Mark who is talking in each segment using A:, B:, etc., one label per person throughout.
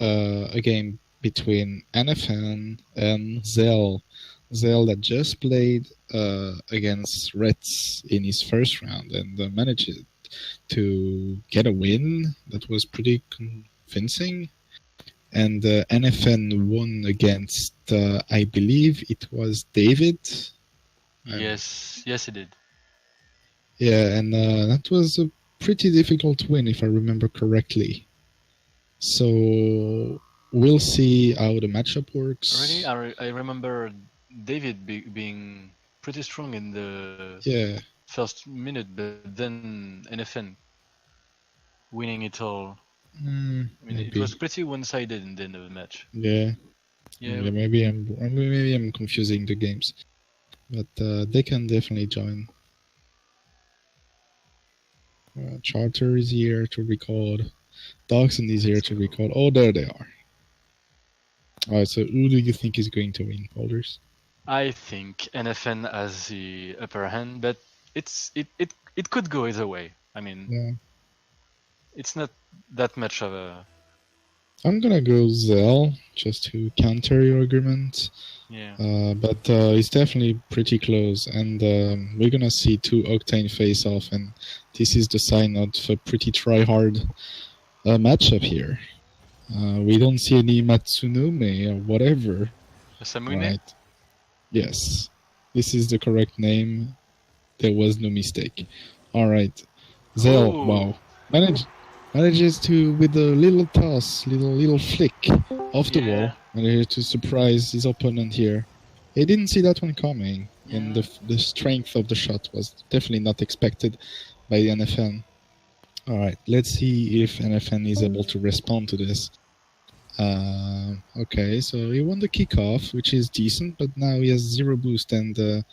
A: a game between nFn and Zell. Zell that just played against Reds in his first round and managed to get a win that was pretty convincing. And nFn won against, I believe it was David.
B: Yes, it did.
A: Yeah, and that was a pretty difficult win, if I remember correctly. So we'll see how the matchup works.
B: Really, I remember David being pretty strong in the first minute, but then nFn winning it all. I mean, it was pretty one-sided in the end of the match.
A: Yeah, maybe I'm confusing the games, but they can definitely join. Charter is here to record. Dawson is here to record. Oh, there they are. Alright, so who do you think is going to win, Boulders?
B: I think nFn has the upper hand, but it could go either way. I mean, it's not that much of a...
A: I'm gonna go Zell, just to counter your argument.
B: Yeah.
A: But it's definitely pretty close, and we're gonna see two Octane face off, and this is the sign of a pretty try-hard matchup here. We don't see any Matsunome or whatever.
B: Samune?
A: Right. Yes, this is the correct name. There was no mistake. All right, Zell. Wow, manages to, with a little toss, little flick off the wall, manages to surprise his opponent here. He didn't see that one coming, and the strength of the shot was definitely not expected by the nFn. All right, let's see if nFn is able to respond to this. Okay, so he won the kickoff, which is decent, but now he has 0 boost, and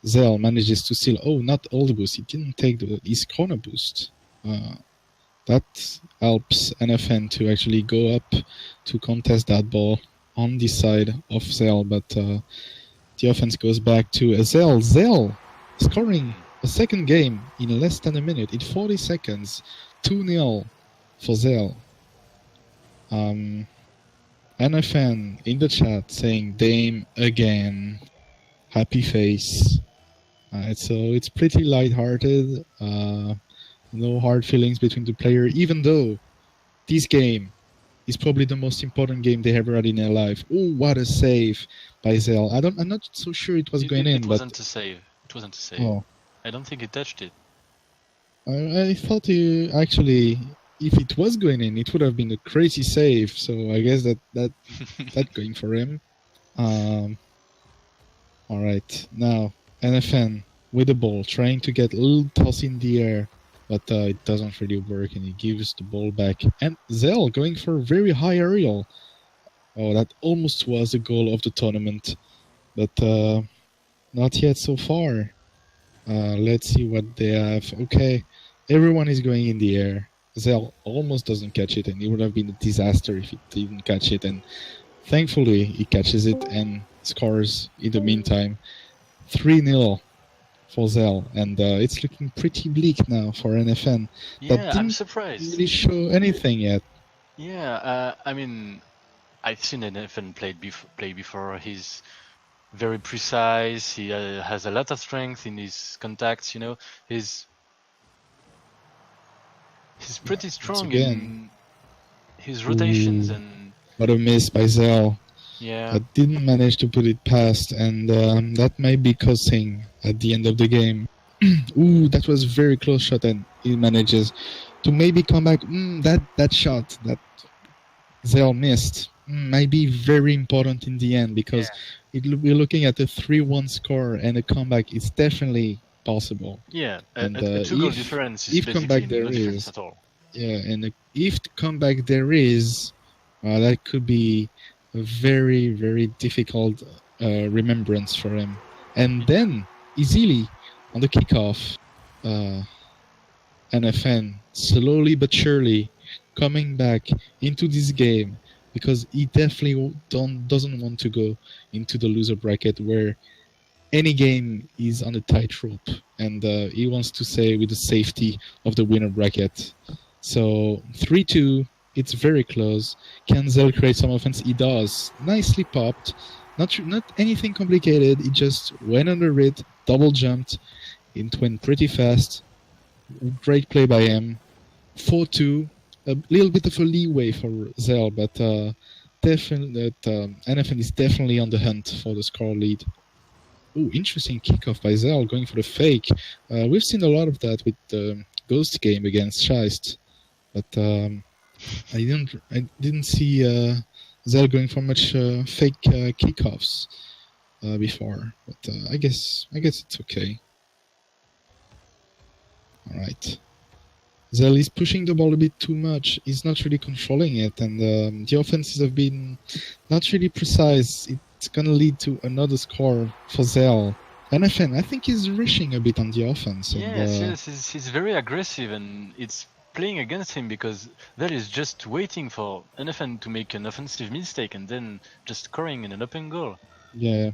A: Zell manages to steal. Oh, not all the boost. He didn't take his corner boost. That helps nFn to actually go up to contest that ball on this side of Zell, but the offense goes back to Zell. Zell scoring a second game in less than a minute, in 40 seconds, 2-0 for Zell. nFn in the chat saying Dame again, happy face. So it's pretty lighthearted. No hard feelings between the player, even though this game is probably the most important game they ever had in their life. Oh, what a save by Zell. I'm not so sure it was going in.
B: It wasn't a save. It wasn't a save. Oh. I don't think he touched it.
A: I thought he actually, if it was going in, it would have been a crazy save. So I guess that going for him. All right, now nFn with the ball, trying to get a little toss in the air. But it doesn't really work, and he gives the ball back. And Zell going for a very high aerial. Oh, that almost was the goal of the tournament. But not yet so far. Let's see what they have. Okay, everyone is going in the air. Zell almost doesn't catch it, and it would have been a disaster if he didn't catch it. And thankfully, he catches it and scores in the meantime. 3-0. For Zell, and it's looking pretty bleak now for nFn.
B: Yeah, I'm surprised.
A: Really show anything yet.
B: Yeah, I mean, I've seen nFn play before. He's very precise. He has a lot of strength in his contacts. You know, he's pretty strong in his rotations. And
A: what a miss by Zell.
B: Yeah,
A: I didn't manage to put it past, and that might be costing at the end of the game. Ooh, that was a very close shot, and he manages to maybe come back. That shot that Zell missed might be very important in the end, because we're looking at a 3-1 score, and a comeback is definitely possible.
B: Yeah, and a 2-goal difference is basically no difference at all.
A: Yeah, and if the comeback there is, that could be a very, very difficult remembrance for him. And then, easily, on the kickoff, nFn, slowly but surely, coming back into this game, because he definitely doesn't want to go into the loser bracket, where any game is on a tightrope, and he wants to stay with the safety of the winner bracket. So, 3-2 It's very close. Can Zell create some offense? He does. Nicely popped. Not anything complicated. He just went under it, double jumped. It went pretty fast. Great play by him. 4-2. A little bit of a leeway for Zell, but definitely nFn is definitely on the hunt for the score lead. Ooh, interesting kickoff by Zell, going for the fake. We've seen a lot of that with the Ghost game against Scheist, but I didn't see Zell going for much fake kickoffs before. But I guess it's okay. All right. Zell is pushing the ball a bit too much. He's not really controlling it, and the offenses have been not really precise. It's going to lead to another score for Zell. nFn, I think he's rushing a bit on the offense.
B: Yes, he's very aggressive, and it's playing against him because Zell is just waiting for nFn to make an offensive mistake and then just scoring in an open goal.
A: Yeah,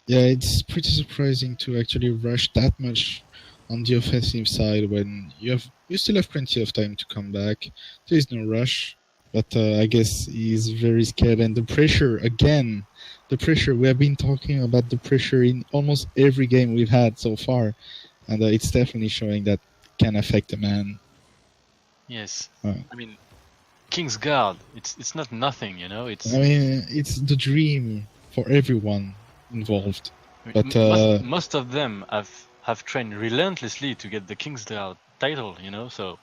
A: it's pretty surprising to actually rush that much on the offensive side when you still have plenty of time to come back. There is no rush, but I guess he's very scared, and the pressure again. The pressure, we have been talking about the pressure in almost every game we've had so far, and it's definitely showing that can affect a man.
B: Yes, I mean, Kingsguard, it's not nothing, you know. It's
A: the dream for everyone involved. But
B: most of them have trained relentlessly to get the Kingsguard title, you know. So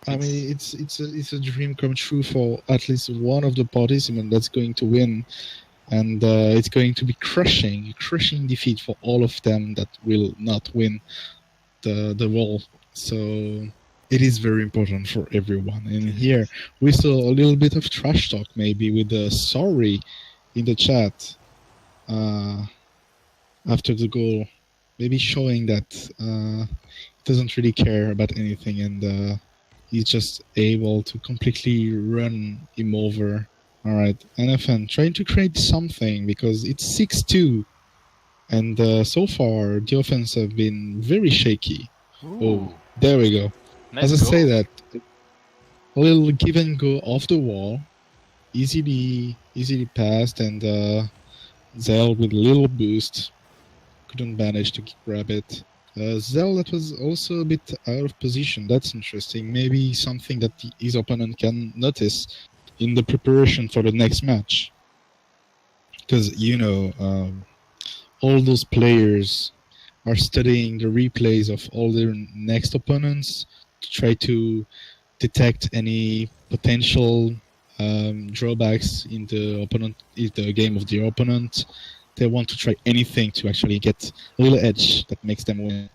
A: it's a dream come true for at least one of the participants that's going to win. And it's going to be crushing defeat for all of them that will not win the role. So it is very important for everyone. And here we saw a little bit of trash talk maybe with the sorry in the chat after the goal, maybe showing that he doesn't really care about anything, and he's just able to completely run him over. All right, nFn trying to create something because it's 6-2, and so far the offense have been very shaky.
B: Ooh.
A: Oh, there we go.
B: Nice
A: As I say that, a little give and go off the wall, easily passed, and Zell with a little boost couldn't manage to grab it. Zell, that was also a bit out of position. That's interesting. Maybe something that his opponent can notice in the preparation for the next match, because all those players are studying the replays of all their next opponents to try to detect any potential drawbacks in the game of the opponent. They want to try anything to actually get a little edge that makes them win.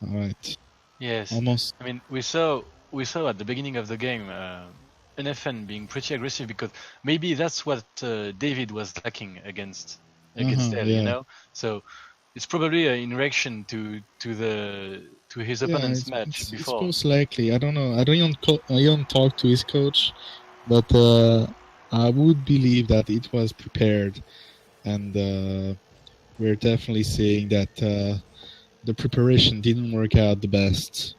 A: All right.
B: Yes.
A: Almost.
B: I mean, we saw at the beginning of the game nFn being pretty aggressive, because maybe that's what David was lacking against Zell, you know. So it's probably in reaction to his opponent's match before.
A: It's most likely. I don't know. I don't talk to his coach, but I would believe that it was prepared, and we're definitely seeing that the preparation didn't work out the best.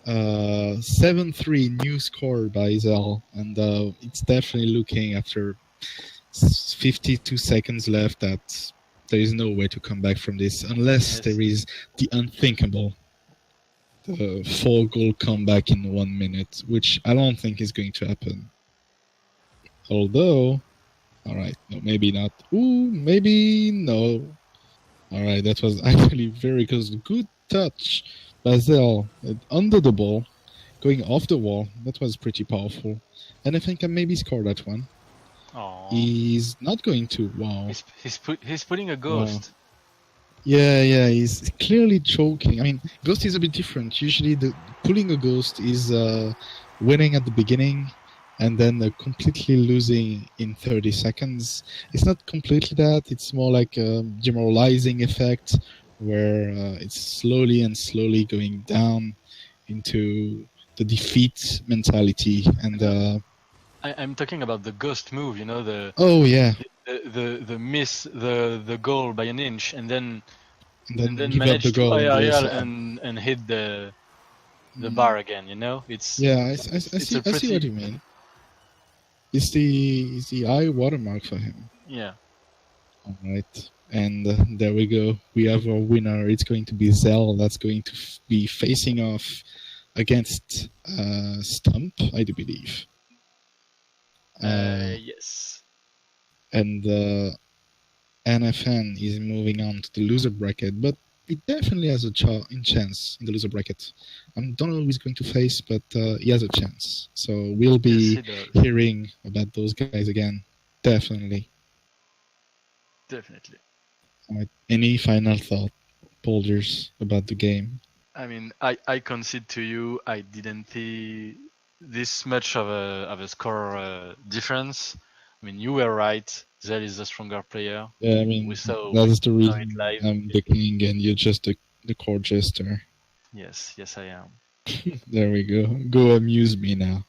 A: 7-3 new score by Zell, and it's definitely looking, after 52 seconds left, that there is no way to come back from this unless there is the unthinkable, the 4-goal comeback in 1 minute, which I don't think is going to happen. Although, alright, no, maybe not. Ooh, maybe no. Alright, that was actually very close. Good touch by Zell under the ball, going off the wall. That was pretty powerful. And I think I maybe score that one.
B: Aww.
A: He's not going to. Wow.
B: He's putting a ghost.
A: Wow. Yeah, he's clearly choking. I mean, ghost is a bit different. Usually pulling a ghost is winning at the beginning and then completely losing in 30 seconds. It's not completely that. It's more like a demoralizing effect, where it's slowly going down into the defeat mentality. And
B: I'm talking about the ghost move, you know, the miss the goal by an inch, and then manage to IRL and hit the the bar again. You know, it's
A: I see what you mean. It's the high watermark for him.
B: Yeah.
A: All right, and there we go. We have our winner. It's going to be Zell. That's going to be facing off against Stump, I do believe.
B: Yes.
A: And nFn is moving on to the loser bracket, but it definitely has a chance in the loser bracket. I don't know who he's going to face, but he has a chance. So we'll be hearing about those guys again. Definitely.
B: Definitely.
A: Any final thought, Boulders, about the game?
B: I mean, I concede to you. I didn't see this much of a score difference. I mean, you were right. Zell is the stronger player.
A: Yeah, I mean, that's the reason I'm the king and you're just the court jester.
B: Yes, I am.
A: There we go. Go amuse me now.